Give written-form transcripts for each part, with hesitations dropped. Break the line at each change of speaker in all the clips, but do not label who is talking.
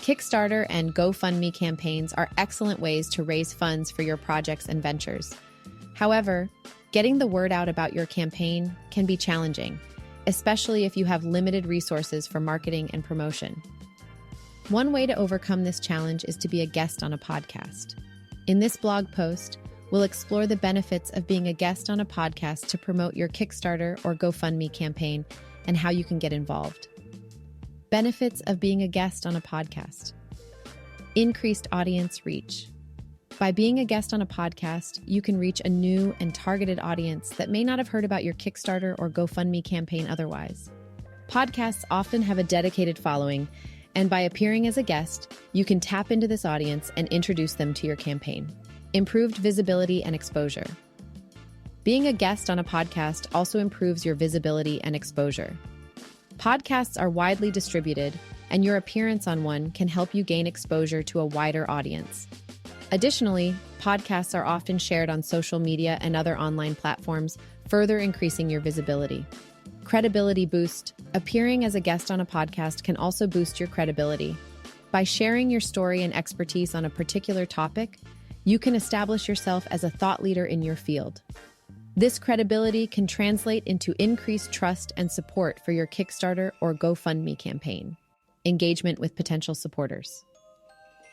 Kickstarter and GoFundMe campaigns are excellent ways to raise funds for your projects and ventures. However, getting the word out about your campaign can be challenging, especially if you have limited resources for marketing and promotion. One way to overcome this challenge is to be a guest on a podcast. In this blog post, we'll explore the benefits of being a guest on a podcast to promote your Kickstarter or GoFundMe campaign and how you can get involved. Benefits of being a guest on a podcast. Increased audience reach. By being a guest on a podcast, you can reach a new and targeted audience that may not have heard about your Kickstarter or GoFundMe campaign otherwise. Podcasts often have a dedicated following, and by appearing as a guest, you can tap into this audience and introduce them to your campaign. Improved visibility and exposure. Being a guest on a podcast also improves your visibility and exposure. Podcasts are widely distributed, and your appearance on one can help you gain exposure to a wider audience. Additionally, podcasts are often shared on social media and other online platforms, further increasing your visibility. Credibility boost. Appearing as a guest on a podcast can also boost your credibility. By sharing your story and expertise on a particular topic, you can establish yourself as a thought leader in your field. This credibility can translate into increased trust and support for your Kickstarter or GoFundMe campaign. Engagement with potential supporters.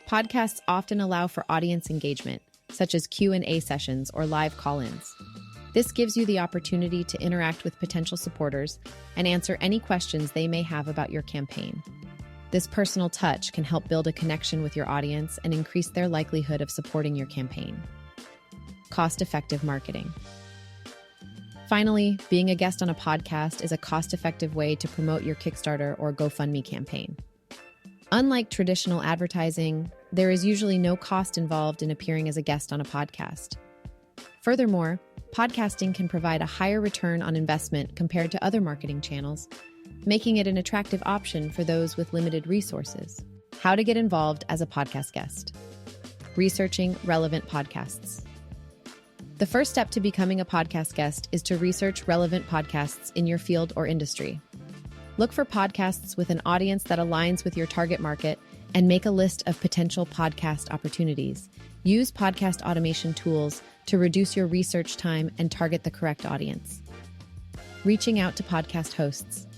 Podcasts often allow for audience engagement, such as Q&A sessions or live call-ins. This gives you the opportunity to interact with potential supporters and answer any questions they may have about your campaign. This personal touch can help build a connection with your audience and increase their likelihood of supporting your campaign. Cost-effective marketing. Finally, being a guest on a podcast is a cost-effective way to promote your Kickstarter or GoFundMe campaign. Unlike traditional advertising, there is usually no cost involved in appearing as a guest on a podcast. Furthermore, podcasting can provide a higher return on investment compared to other marketing channels, making it an attractive option for those with limited resources. How to get involved as a podcast guest. Researching relevant podcasts. The first step to becoming a podcast guest is to research relevant podcasts in your field or industry. Look for podcasts with an audience that aligns with your target market and make a list of potential podcast opportunities. Use podcast automation tools to reduce your research time and target the correct audience. Reaching out to podcast hosts.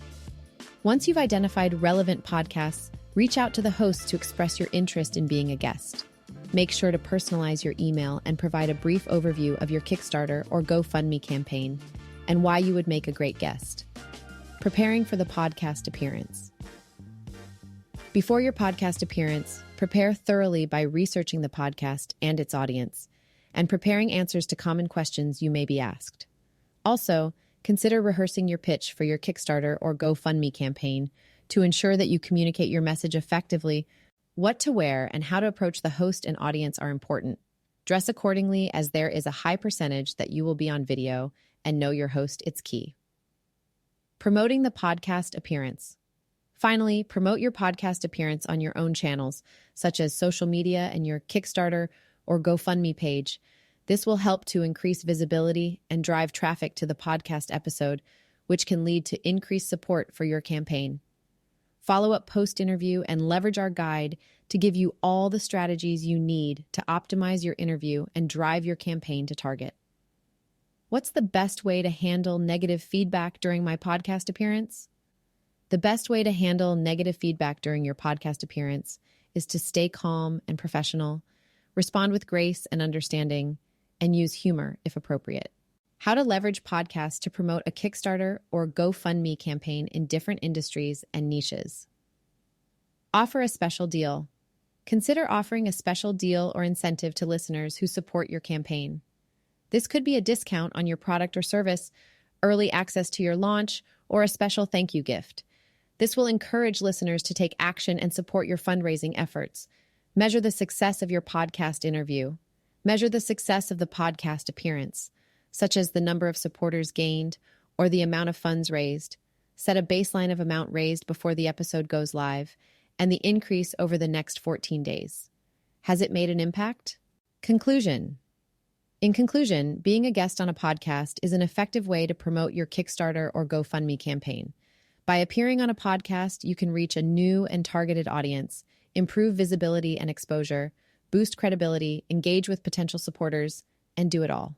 Once you've identified relevant podcasts, reach out to the hosts to express your interest in being a guest. Make sure to personalize your email and provide a brief overview of your Kickstarter or GoFundMe campaign and why you would make a great guest. Preparing for the podcast appearance. Before your podcast appearance, prepare thoroughly by researching the podcast and its audience, and preparing answers to common questions you may be asked. Also, consider rehearsing your pitch for your Kickstarter or GoFundMe campaign to ensure that you communicate your message effectively. What to wear and how to approach the host and audience are important. Dress accordingly, as there is a high percentage that you will be on video, and know your host, it's key. Promoting the podcast appearance. Finally, promote your podcast appearance on your own channels, such as social media and your Kickstarter or GoFundMe page. This will help to increase visibility and drive traffic to the podcast episode, which can lead to increased support for your campaign. Follow up post-interview and leverage our guide to give you all the strategies you need to optimize your interview and drive your campaign to target. What's the best way to handle negative feedback during my podcast appearance? The best way to handle negative feedback during your podcast appearance is to stay calm and professional, respond with grace and understanding, and use humor if appropriate. How to leverage podcasts to promote a Kickstarter or GoFundMe campaign in different industries and niches. Offer a special deal. Consider offering a special deal or incentive to listeners who support your campaign. This could be a discount on your product or service, early access to your launch, or a special thank you gift. This will encourage listeners to take action and support your fundraising efforts. Measure the success of your podcast interview. Measure the success of the podcast appearance, such as the number of supporters gained or the amount of funds raised. Set a baseline of amount raised before the episode goes live and the increase over the next 14 days. Has it made an impact? Conclusion. In conclusion, being a guest on a podcast is an effective way to promote your Kickstarter or GoFundMe campaign. By appearing on a podcast, you can reach a new and targeted audience, improve visibility and exposure, boost credibility, engage with potential supporters, and do it all.